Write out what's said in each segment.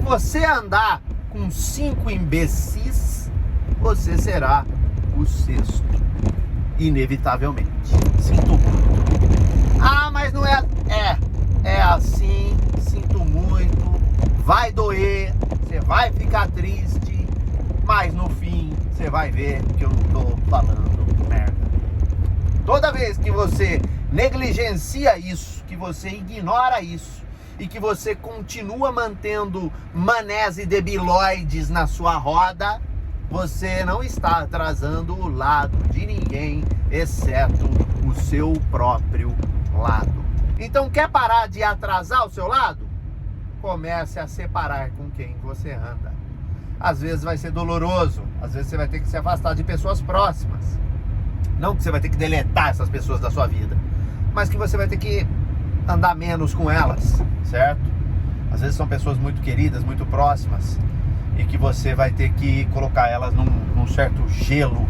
você andar com 5 imbecis, você será o sexto, inevitavelmente. Sinto muito. Ah, mas não é... É assim, sinto muito, vai doer, você vai ficar triste, mas no fim você vai ver que eu não tô falando merda. Toda vez que você negligencia isso, que você ignora isso e que você continua mantendo manés e debilóides na sua roda, você não está atrasando o lado de ninguém, exceto o seu próprio lado. Então, quer parar de atrasar o seu lado? Comece a separar com quem você anda. Às vezes vai ser doloroso, às vezes você vai ter que se afastar de pessoas próximas. Não que você vai ter que deletar essas pessoas da sua vida, mas que você vai ter que andar menos com elas, certo? Às vezes são pessoas muito queridas, muito próximas, e que você vai ter que colocar elas num certo gelo,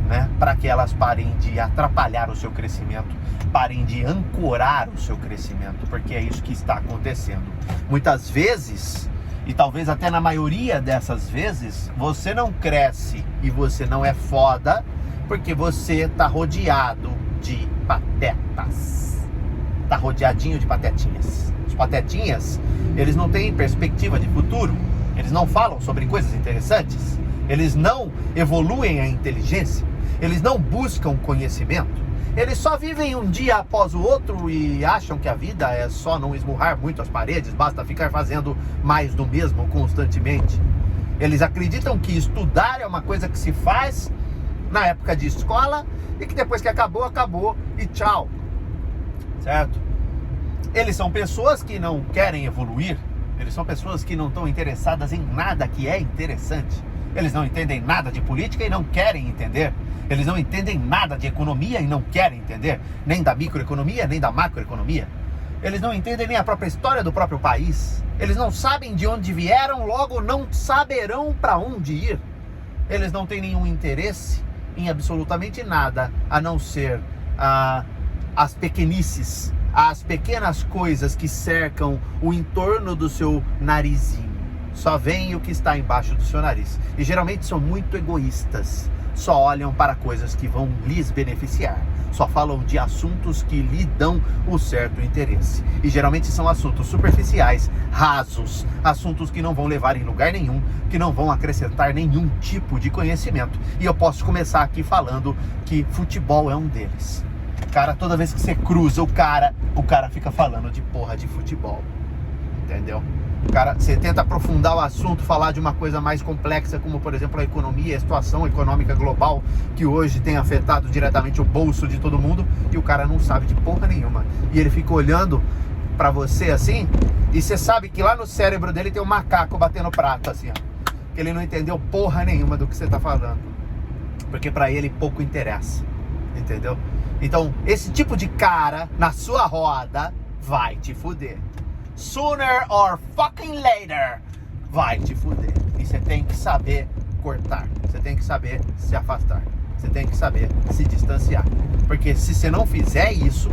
né? Para que elas parem de atrapalhar o seu crescimento, parem de ancorar o seu crescimento, porque é isso que está acontecendo. Muitas vezes, e talvez até na maioria dessas vezes, você não cresce e você não é foda, porque você está rodeado de patetas. Está rodeadinho de patetinhas. Os patetinhas, eles não têm perspectiva de futuro, eles não falam sobre coisas interessantes, eles não evoluem a inteligência, eles não buscam conhecimento, eles só vivem um dia após o outro e acham que a vida é só não esmurrar muito as paredes, basta ficar fazendo mais do mesmo constantemente. Eles acreditam que estudar é uma coisa que se faz na época de escola e que depois que acabou, acabou e tchau, certo? Eles são pessoas que não querem evoluir, eles são pessoas que não estão interessadas em nada que é interessante. Eles não entendem nada de política e não querem entender. Eles não entendem nada de economia e não querem entender. Nem da microeconomia, nem da macroeconomia. Eles não entendem nem a própria história do próprio país. Eles não sabem de onde vieram, logo não saberão para onde ir. Eles não têm nenhum interesse em absolutamente nada, a não ser as pequenices, as pequenas coisas que cercam o entorno do seu narizinho. Só veem o que está embaixo do seu nariz. E geralmente são muito egoístas. Só olham para coisas que vão lhes beneficiar. Só falam de assuntos que lhe dão o certo interesse. E geralmente são assuntos superficiais, rasos. Assuntos que não vão levar em lugar nenhum, que não vão acrescentar nenhum tipo de conhecimento. E eu posso começar aqui falando que futebol é um deles. Cara, toda vez que você cruza o cara fica falando de porra de futebol. Entendeu? Cara, você tenta aprofundar o assunto, falar de uma coisa mais complexa, como por exemplo a economia, a situação econômica global que hoje tem afetado diretamente o bolso de todo mundo, e o cara não sabe de porra nenhuma. E ele fica olhando pra você assim, e você sabe que lá no cérebro dele tem um macaco batendo prato assim, ó. Que ele não entendeu porra nenhuma do que você tá falando, porque pra ele pouco interessa, entendeu? Então, esse tipo de cara na sua roda vai te fuder. Sooner or fucking later, vai te fuder. E você tem que saber cortar, você tem que saber se afastar, você tem que saber se distanciar. Porque se você não fizer isso,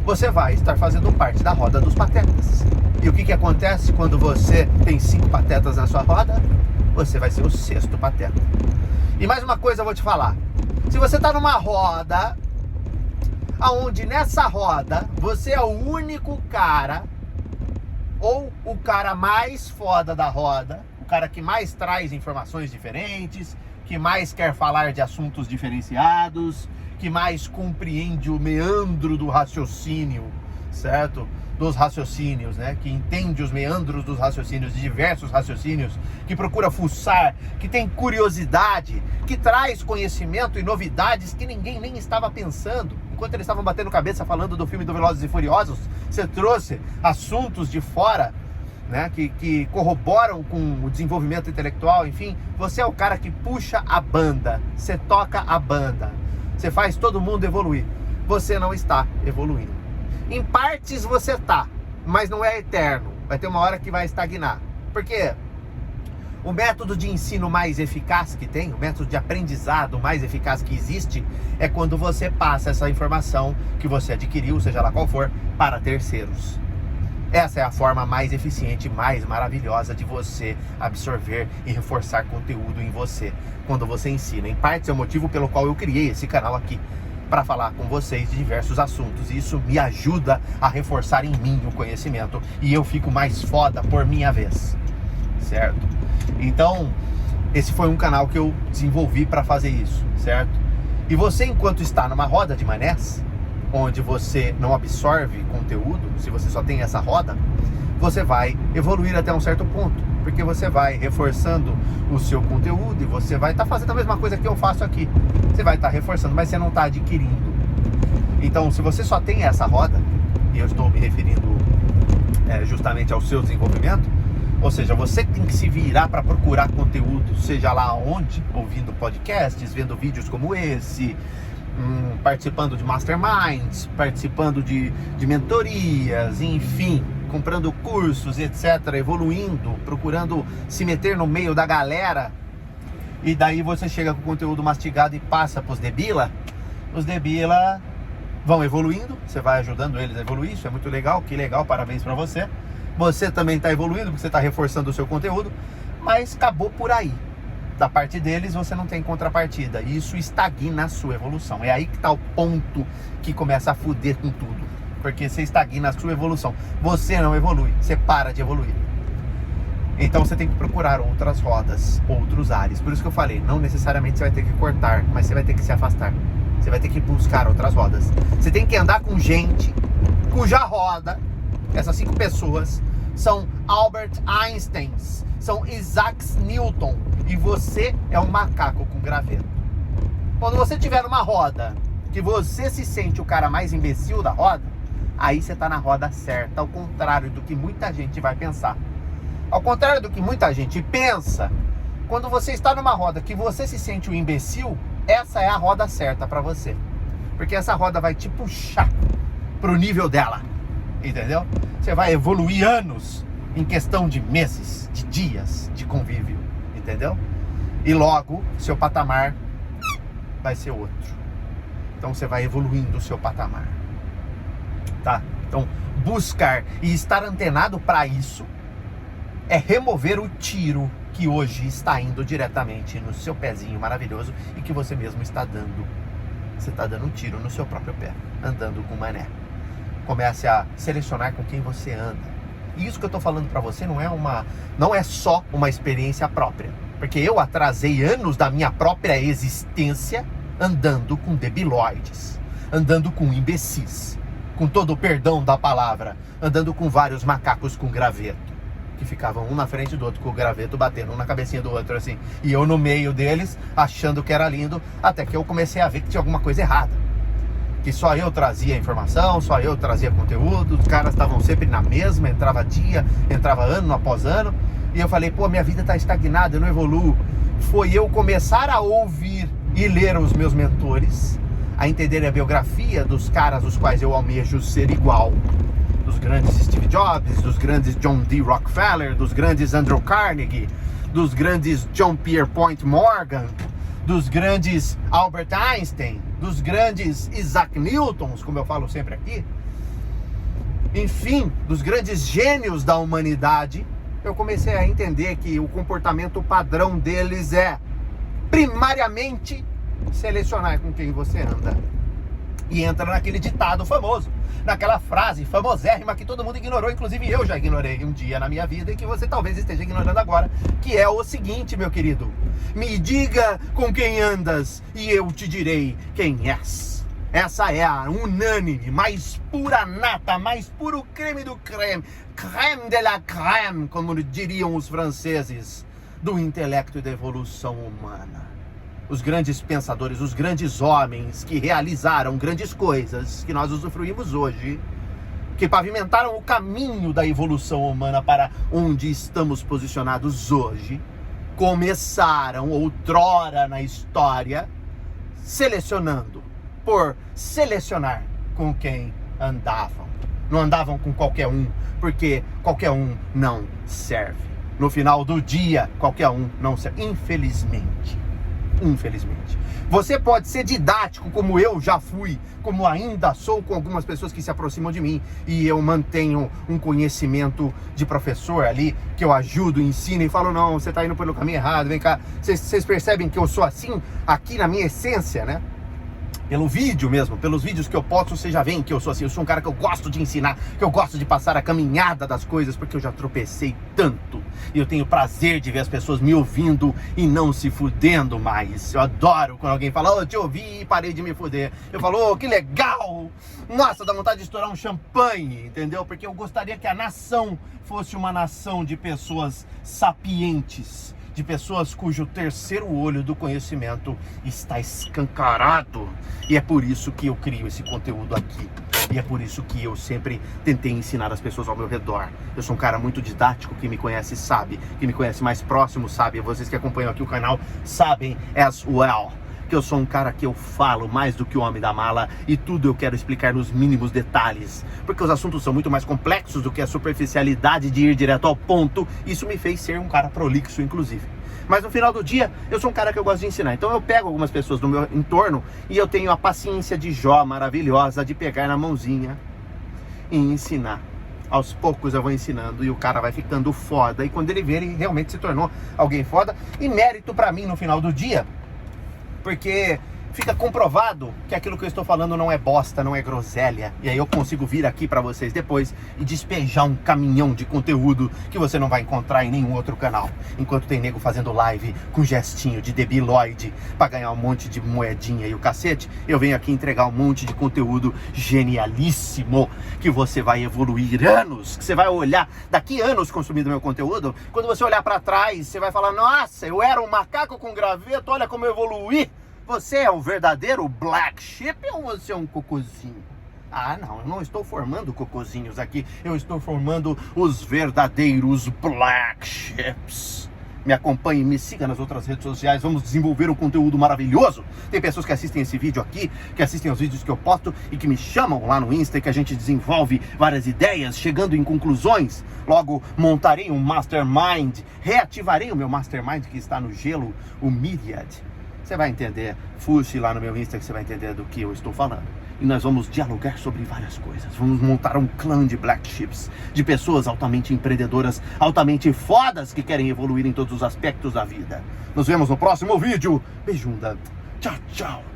você vai estar fazendo parte da roda dos patetas. E o que acontece quando você tem 5 patetas na sua roda? Você vai ser o 6º pateta. E mais uma coisa eu vou te falar. Se você está numa roda, aonde nessa roda você é o único cara, ou o cara mais foda da roda, o cara que mais traz informações diferentes, que mais quer falar de assuntos diferenciados, que mais compreende o meandro do raciocínio, certo? Dos raciocínios, né? Que entende os meandros dos raciocínios, de diversos raciocínios, que procura fuçar, que tem curiosidade, que traz conhecimento e novidades que ninguém nem estava pensando. Enquanto eles estavam batendo cabeça falando do filme do Velozes e Furiosos, você trouxe assuntos de fora, né, que corroboram com o desenvolvimento intelectual, enfim. Você é o cara que puxa a banda, você toca a banda, você faz todo mundo evoluir. Você não está evoluindo. Em partes você tá, mas não é eterno. Vai ter uma hora que vai estagnar. Porque o método de ensino mais eficaz que tem, o método de aprendizado mais eficaz que existe, é quando você passa essa informação que você adquiriu, seja lá qual for, para terceiros. Essa é a forma mais eficiente, mais maravilhosa de você absorver e reforçar conteúdo em você, quando você ensina. Em parte é o motivo pelo qual eu criei esse canal aqui, para falar com vocês de diversos assuntos. E isso me ajuda a reforçar em mim o conhecimento, e eu fico mais foda por minha vez, certo? Então, esse foi um canal que eu desenvolvi para fazer isso, certo? E você, enquanto está numa roda de manés, onde você não absorve conteúdo, se você só tem essa roda, você vai evoluir até um certo ponto, porque você vai reforçando o seu conteúdo e você vai estar fazendo a mesma coisa que eu faço aqui. Você vai estar reforçando, mas você não está adquirindo. Então, se você só tem essa roda, e eu estou me referindo justamente ao seu desenvolvimento, ou seja, você tem que se virar para procurar conteúdo, seja lá onde, ouvindo podcasts, vendo vídeos como esse, participando de masterminds, participando de mentorias, enfim, comprando cursos, etc, evoluindo, procurando se meter no meio da galera, e daí você chega com o conteúdo mastigado e passa para os debila. Os debila vão evoluindo, você vai ajudando eles a evoluir, isso é muito legal, que legal, parabéns para você. Você também está evoluindo, porque você está reforçando o seu conteúdo, mas acabou por aí. Da parte deles você não tem contrapartida, e isso estagna a sua evolução. É aí que está o ponto que começa a fuder com tudo, porque você estagna a sua evolução, você não evolui, você para de evoluir. Então você tem que procurar outras rodas, outros ares. Por isso que eu falei, não necessariamente você vai ter que cortar, mas você vai ter que se afastar, você vai ter que buscar outras rodas. Você tem que andar com gente cuja roda, essas 5 pessoas são Albert Einstein, são Isaac Newton, e você é um macaco com graveto. Quando você estiver numa roda que você se sente o cara mais imbecil da roda, aí você está na roda certa, ao contrário do que muita gente vai pensar. Ao contrário do que muita gente pensa, quando você está numa roda que você se sente um imbecil, essa é a roda certa para você, porque essa roda vai te puxar pro nível dela, entendeu? Você vai evoluir anos em questão de meses, de dias de convívio, entendeu? E logo, seu patamar vai ser outro. Então você vai evoluindo o seu patamar, tá? Então, buscar e estar antenado para isso é remover o tiro que hoje está indo diretamente no seu pezinho maravilhoso e que você mesmo está dando. Você está dando um tiro no seu próprio pé, andando com mané. Comece a selecionar com quem você anda. E isso que eu estou falando para você não é só uma experiência própria, porque eu atrasei anos da minha própria existência andando com debilóides, andando com imbecis, com todo o perdão da palavra, andando com vários macacos com graveto, que ficavam um na frente do outro com o graveto batendo um na cabecinha do outro assim, e eu no meio deles achando que era lindo, até que eu comecei a ver que tinha alguma coisa errada, que só eu trazia informação, só eu trazia conteúdo, os caras estavam sempre na mesma, entrava dia, entrava ano após ano, e eu falei, pô, minha vida está estagnada, eu não evoluo. Foi eu começar a ouvir e ler os meus mentores, a entender a biografia dos caras os quais eu almejo ser igual, dos grandes Steve Jobs, dos grandes John D. Rockefeller, dos grandes Andrew Carnegie, dos grandes John Pierpont Morgan, dos grandes Albert Einstein, dos grandes Isaac Newtons, como eu falo sempre aqui, enfim, dos grandes gênios da humanidade. Eu comecei a entender que o comportamento padrão deles é, primariamente, selecionar com quem você anda. E entra naquele ditado famoso, naquela frase famosérrima que todo mundo ignorou, inclusive eu já ignorei um dia na minha vida e que você talvez esteja ignorando agora, que é o seguinte, meu querido: me diga com quem andas e eu te direi quem és. Essa é a unânime, mais pura nata, mais puro creme do creme, creme de la creme, como diriam os franceses, do intelecto e da evolução humana. Os grandes pensadores, os grandes homens que realizaram grandes coisas que nós usufruímos hoje, que pavimentaram o caminho da evolução humana para onde estamos posicionados hoje, começaram outrora na história selecionando, por selecionar com quem andavam. Não andavam com qualquer um, porque qualquer um não serve. No final do dia, qualquer um não serve, infelizmente. infelizmente. Você pode ser didático, como eu já fui, como ainda sou com algumas pessoas que se aproximam de mim, e eu mantenho um conhecimento de professor ali, que eu ajudo, ensino e falo, não, você está indo pelo caminho errado, vem cá. Vocês percebem que eu sou assim, aqui na minha essência, né? Pelo vídeo mesmo, pelos vídeos que eu posto, você já vê que eu sou assim. Eu sou um cara que eu gosto de ensinar, que eu gosto de passar a caminhada das coisas, porque eu já tropecei tanto. E eu tenho prazer de ver as pessoas me ouvindo e não se fudendo mais. Eu adoro quando alguém fala, eu te ouvi e parei de me fuder. Eu falo, que legal! Nossa, dá vontade de estourar um champanhe, entendeu? Porque eu gostaria que a nação fosse uma nação de pessoas sapientes, de pessoas cujo terceiro olho do conhecimento está escancarado. E é por isso que eu crio esse conteúdo aqui. E é por isso que eu sempre tentei ensinar as pessoas ao meu redor. Eu sou um cara muito didático, quem me conhece sabe. Quem me conhece mais próximo sabe. Vocês que acompanham aqui o canal sabem as well. Que eu sou um cara que eu falo mais do que o homem da mala e tudo eu quero explicar nos mínimos detalhes, porque os assuntos são muito mais complexos do que a superficialidade de ir direto ao ponto. Isso me fez ser um cara prolixo, inclusive. Mas no final do dia, eu sou um cara que eu gosto de ensinar. Então eu pego algumas pessoas do meu entorno e eu tenho a paciência de Jó maravilhosa de pegar na mãozinha e ensinar. Aos poucos eu vou ensinando e o cara vai ficando foda. E quando ele vê, ele realmente se tornou alguém foda. E mérito pra mim no final do dia, porque fica comprovado que aquilo que eu estou falando não é bosta, não é groselha. E aí eu consigo vir aqui pra vocês depois e despejar um caminhão de conteúdo que você não vai encontrar em nenhum outro canal. Enquanto tem nego fazendo live com gestinho de debiloide pra ganhar um monte de moedinha e o cacete, eu venho aqui entregar um monte de conteúdo genialíssimo que você vai evoluir anos, que você vai olhar daqui anos consumindo meu conteúdo. Quando você olhar pra trás, você vai falar, nossa, eu era um macaco com graveto, olha como eu evoluí. Você é um verdadeiro black sheep ou você é um cocôzinho? Ah, não, eu não estou formando cocôzinhos aqui. Eu estou formando os verdadeiros black sheeps. Me acompanhe, me siga nas outras redes sociais. Vamos desenvolver um conteúdo maravilhoso. Tem pessoas que assistem esse vídeo aqui, que assistem aos vídeos que eu posto e que me chamam lá no Insta e que a gente desenvolve várias ideias, chegando em conclusões. Logo, montarei um mastermind, reativarei o meu mastermind que está no gelo, o Myriad. Você vai entender, fuxe lá no meu Insta que você vai entender do que eu estou falando. E nós vamos dialogar sobre várias coisas. Vamos montar um clã de black sheeps, de pessoas altamente empreendedoras, altamente fodas que querem evoluir em todos os aspectos da vida. Nos vemos no próximo vídeo. Beijunda. Tchau, tchau.